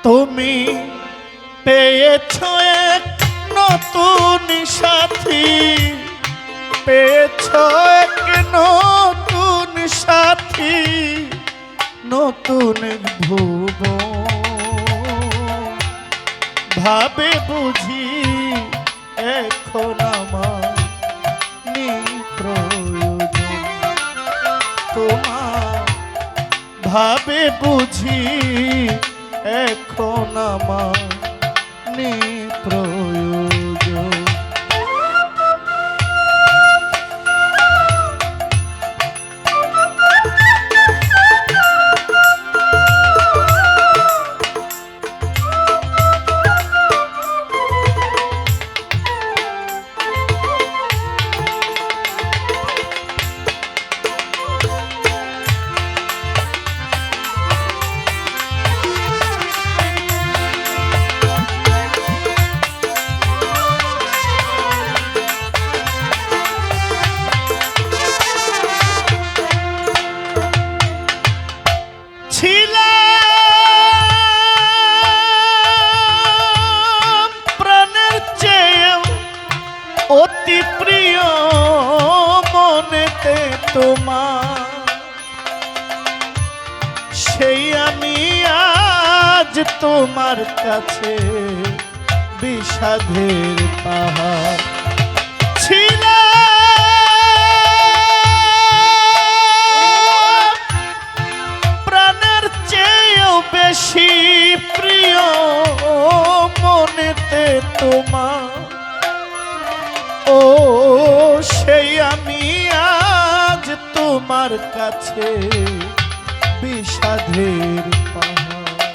তুমি পেয়েছো এক নতুন সাথী, পেয়েছো এক নতুন সাথী, নতুন ভুবন। ভাবে বুঝি এখন আমার প্রয়োজন তোমার, ভাবে বুঝি এখন আমার প্রয়োজন। প্রাণের চেয়েও অতি প্রিয় মনেতে তোমার, সেই আমি আজ তোমার কাছে বিষাদের পাহাড়। বেশি প্রিয় মনেতে তোমার, ও সেই আমি আজ তোমার কাছে বিষাদের পাহাড়।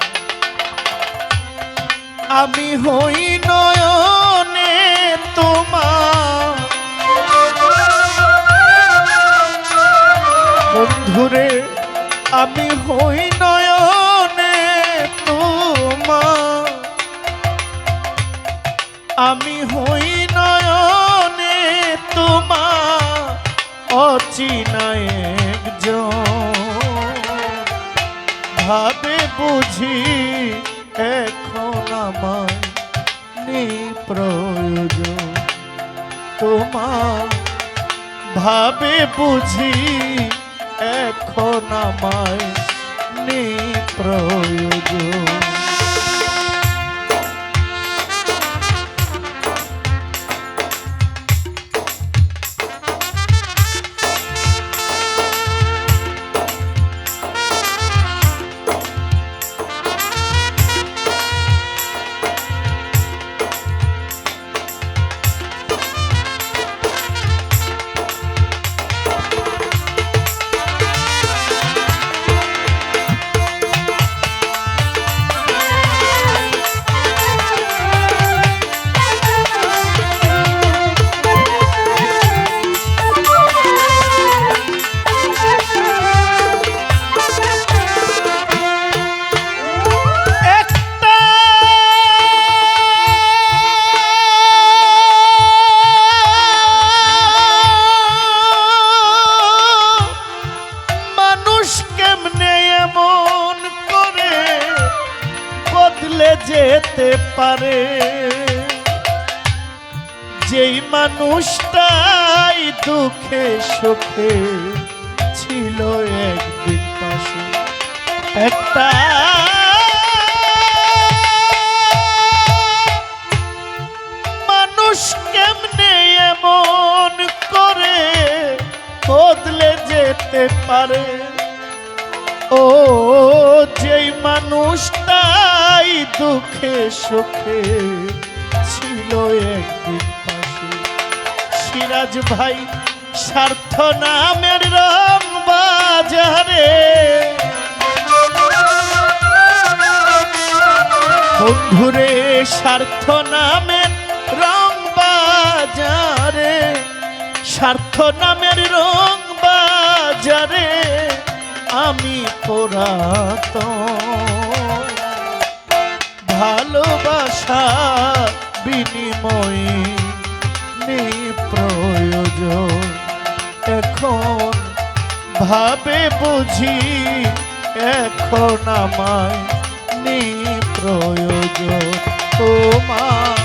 আমি হই নয়নে তোমার বন্ধুরে, আমি হই নয়নে তোমার, আমি হই নয়নে তোমার অচিনা একজন। ভাবে বুঝি এখন আমার প্রয়োজন তোমার, ভাবে বুঝি এখন আমায় প্রয়োজন। যেতে পারে যেই মানুষটাই দুঃখে সুখে ছিল একদিন পাশে। একটা মানুষ কেমনে এমন করে বদলে যেতে পারে, ও যেই মানুষটাই দুঃখে সুখে ছিল একদিন পাশে। সিরাজ ভাই স্বার্থ নামের রং বাজারে, বন্ধুরে স্বার্থ নামের রং বাজারে, স্বার্থ নামের রং বাজারে আমি পুরাতন। ভালোবাসা বিনিময়ে প্রয়োজন এখন, ভাবে বুঝি এখন আমায় প্রয়োজন তোমার।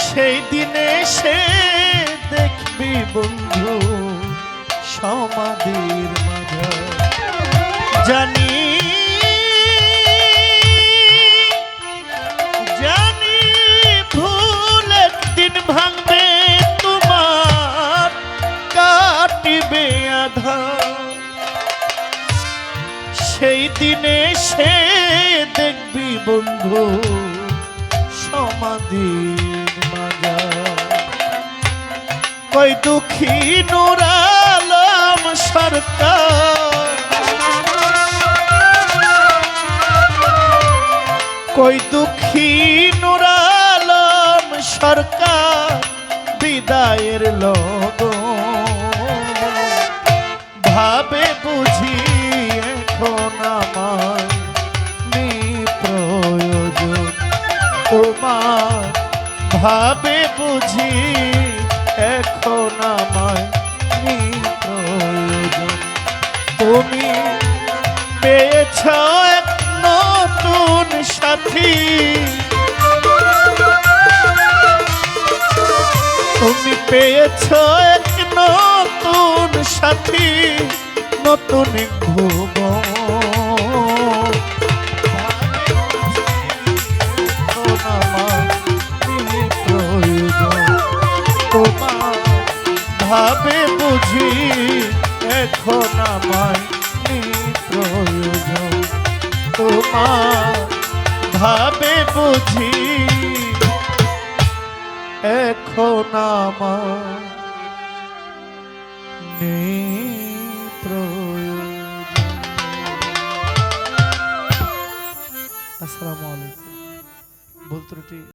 সেই দিনে সে দেখবি বন্ধু সমাধির মাঝে। জানি জানি ভুল একদিন ভাঙবে তোমার, কাটিবে আধার। সেই দিনে সে দেখবি বন্ধু সমাধির মাঝে। কই দুঃখী নূর আলম সরকার, কই দুঃখী নূর আলম সরকার বিদায়ের লগন। ভাবে বুঝি এখন আমার প্রয়োজন তোমার, ভাবে বুঝি এখন আমায় প্রয়োজন। তুমি পেয়েছ এক নতুন সাথী, তুমি পেয়েছ এক নতুন সাথী, নতুন ভুবন। ভাবে বুঝি এখন আমায় প্রয়োজন তোমার, ভাবে বুঝি এখন আমার প্রয়োজন। আসসালামু আলাইকুম। ভুল ত্রুটি